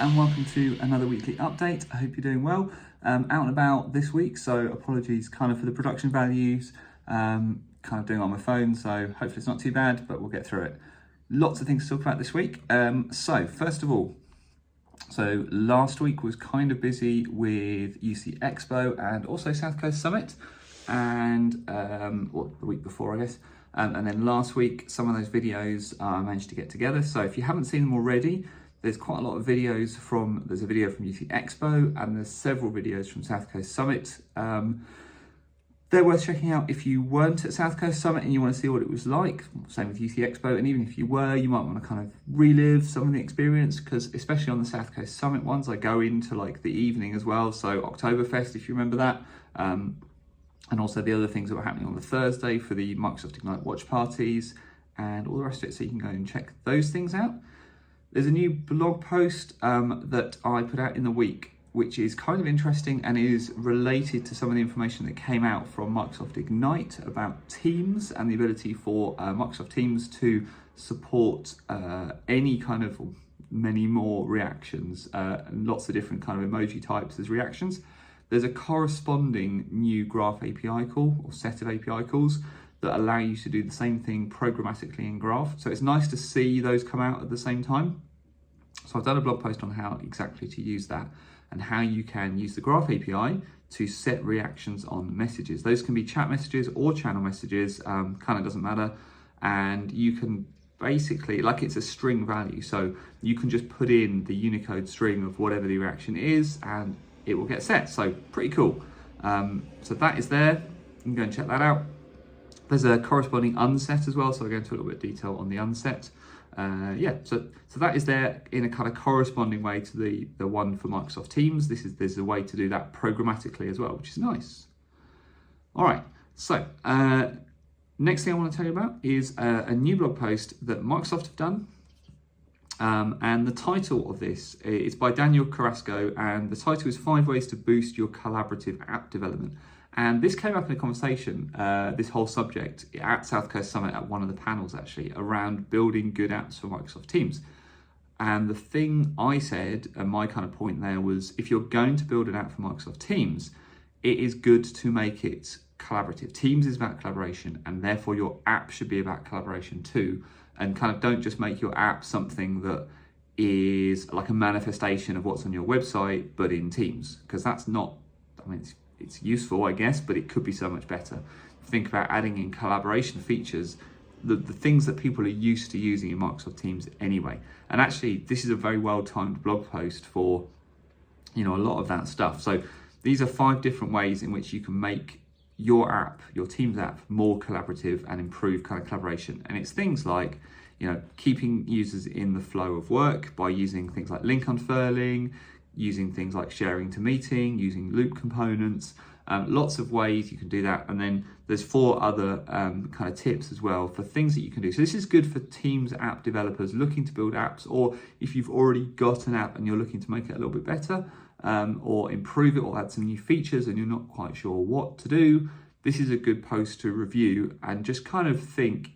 and welcome to another weekly update. I hope you're doing well. Out and about this week, so apologies kind of for the production values, kind of doing it on my phone, so hopefully it's not too bad, but we'll get through it. Lots of things to talk about this week. So first of all, last week was kind of busy with UC Expo and also South Coast Summit, and the week before, I guess. And then last week, some of those videos I managed to get together. So if you haven't seen them already, there's quite a lot of videos there's a video from UC Expo and there's several videos from South Coast Summit. They're worth checking out if you weren't at South Coast Summit and you want to see what it was like. Same with UC Expo, and even if you were, you might want to kind of relive some of the experience, because especially on the South Coast Summit ones, I go into like the evening as well. So Oktoberfest, if you remember that. And also the other things that were happening on the Thursday for the Microsoft Ignite watch parties and all the rest of it, so you can go and check those things out. There's a new blog post that I put out in the week, which is kind of interesting and is related to some of the information that came out from Microsoft Ignite about Teams and the ability for Microsoft Teams to support any kind of many more reactions, and lots of different kind of emoji types as reactions. There's a corresponding new Graph API call or set of API calls that allow you to do the same thing programmatically in Graph. So it's nice to see those come out at the same time. So I've done a blog post on how exactly to use that and how you can use the Graph API to set reactions on messages. Those can be chat messages or channel messages, kind of doesn't matter. And you can basically, like, it's a string value. So you can just put in the Unicode string of whatever the reaction is and it will get set. So pretty cool. So that is there. You can go and check that out. There's a corresponding unset as well, so I'll go into a little bit of detail on the unset. So that is there in a kind of corresponding way to the one for Microsoft Teams. There's a way to do that programmatically as well, which is nice. All right, so next thing I want to tell you about is a new blog post that Microsoft have done. And the title of this is by Daniel Carrasco, and the title is 5 Ways to Boost Your Collaborative App Development. And this came up in a conversation, this whole subject, at South Coast Summit at one of the panels actually, around building good apps for Microsoft Teams. And the thing I said, and my kind of point there was, if you're going to build an app for Microsoft Teams, it is good to make it collaborative. Teams is about collaboration, and therefore your app should be about collaboration too. And kind of don't just make your app something that is like a manifestation of what's on your website, but in Teams, because that's not, I mean, it's useful, I guess, but it could be so much better. Think about adding in collaboration features, the things that people are used to using in Microsoft Teams anyway. And actually, this is a very well-timed blog post for, a lot of that stuff. So these are 5 different ways in which you can make your app, your Teams app, more collaborative and improve kind of collaboration. And it's things like, keeping users in the flow of work by using things like link unfurling, using things like sharing to meeting, using loop components, lots of ways you can do that. And then there's 4 other kind of tips as well for things that you can do. So this is good for Teams app developers looking to build apps, or if you've already got an app and you're looking to make it a little bit better, or improve it or add some new features and you're not quite sure what to do. This is a good post to review and just kind of think,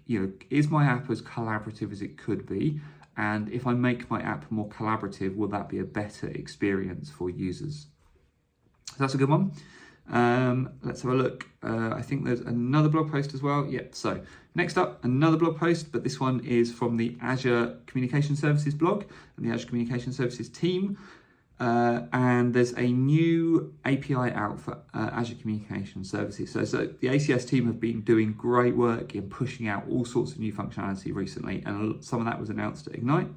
is my app as collaborative as it could be? And if I make my app more collaborative, will that be a better experience for users? So that's a good one. Let's have a look. I think there's another blog post as well. Yep. So next up, another blog post, but this one is from the Azure Communication Services blog and the Azure Communication Services team. And there's a new API out for Azure Communication Services. So the ACS team have been doing great work in pushing out all sorts of new functionality recently, and some of that was announced at Ignite.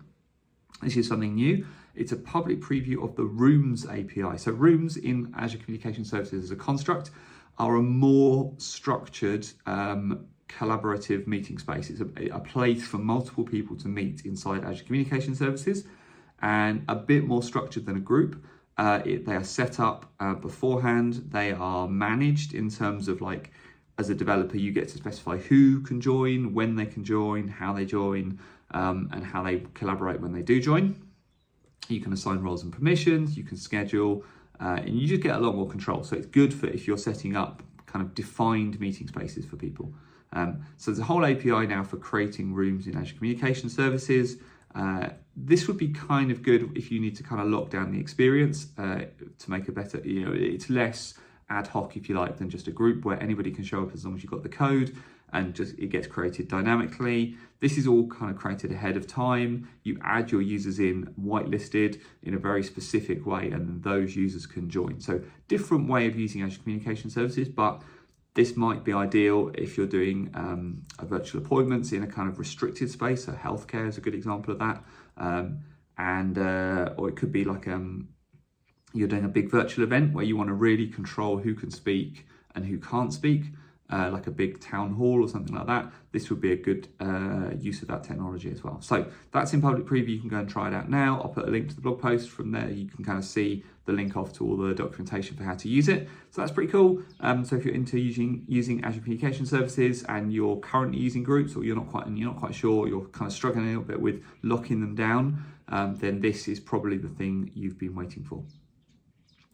This is something new. It's a public preview of the Rooms API. So Rooms in Azure Communication Services as a construct are a more structured collaborative meeting space. It's a place for multiple people to meet inside Azure Communication Services, and a bit more structured than a group. They are set up beforehand. They are managed in terms of, like, as a developer, you get to specify who can join, when they can join, how they join, and how they collaborate when they do join. You can assign roles and permissions, you can schedule, and you just get a lot more control. So it's good for if you're setting up kind of defined meeting spaces for people. So there's a whole API now for creating rooms in Azure Communication Services. This would be kind of good if you need to kind of lock down the experience to make a better, it's less ad hoc, if you like, than just a group where anybody can show up as long as you've got the code and just it gets created dynamically. This is all kind of created ahead of time. You add your users in whitelisted in a very specific way, and those users can join. So different way of using Azure Communication Services, but this might be ideal if you're doing a virtual appointments in a kind of restricted space. So healthcare is a good example of that. Or it could be like you're doing a big virtual event where you want to really control who can speak and who can't speak, like a big town hall or something like that. This would be a good use of that technology as well. So that's in public preview. You can go and try it out now. I'll put a link to the blog post. From there, you can kind of see the link off to all the documentation for how to use it. So that's pretty cool. So if you're into using Azure Communication Services and you're currently using groups, or you're not quite sure, you're kind of struggling a little bit with locking them down, then this is probably the thing you've been waiting for.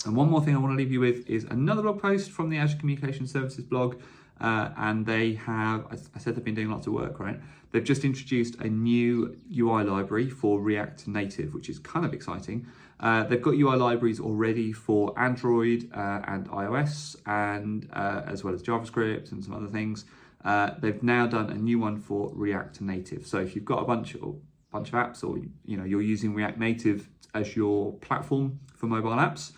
And one more thing I want to leave you with is another blog post from the Azure Communication Services blog. And they have, I said they've been doing lots of work, right? They've just introduced a new UI library for React Native, which is kind of exciting. They've got UI libraries already for Android and iOS, and as well as JavaScript and some other things. They've now done a new one for React Native. So if you've got a bunch of apps, or you're using React Native as your platform for mobile apps,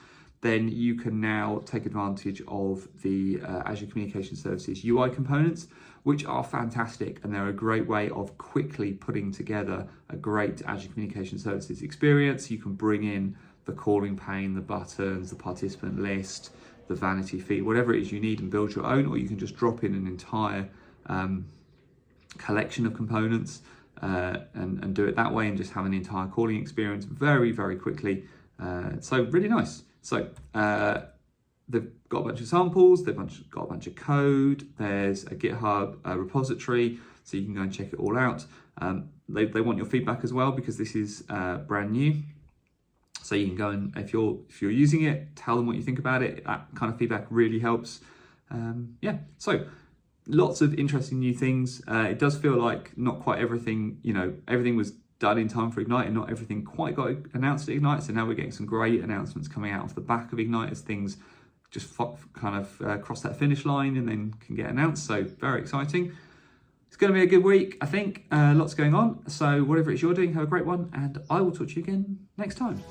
then you can now take advantage of the Azure Communication Services UI components, which are fantastic, and they're a great way of quickly putting together a great Azure Communication Services experience. You can bring in the calling pane, the buttons, the participant list, the vanity feed, whatever it is you need, and build your own, or you can just drop in an entire collection of components and do it that way, and just have an entire calling experience very, very quickly. So really nice. So they've got a bunch of samples, they've got a bunch of code, there's a GitHub repository, so you can go and check it all out. They want your feedback as well, because this is brand new. So you can go and, if you're using it, tell them what you think about it. That kind of feedback really helps. So lots of interesting new things. It does feel like not quite everything, everything was done in time for Ignite, and not everything quite got announced at Ignite. So now we're getting some great announcements coming out off the back of Ignite as things just kind of cross that finish line and then can get announced. So very exciting. It's going to be a good week, I think. Lots going on. So whatever it is you're doing, have a great one, and I will talk to you again next time.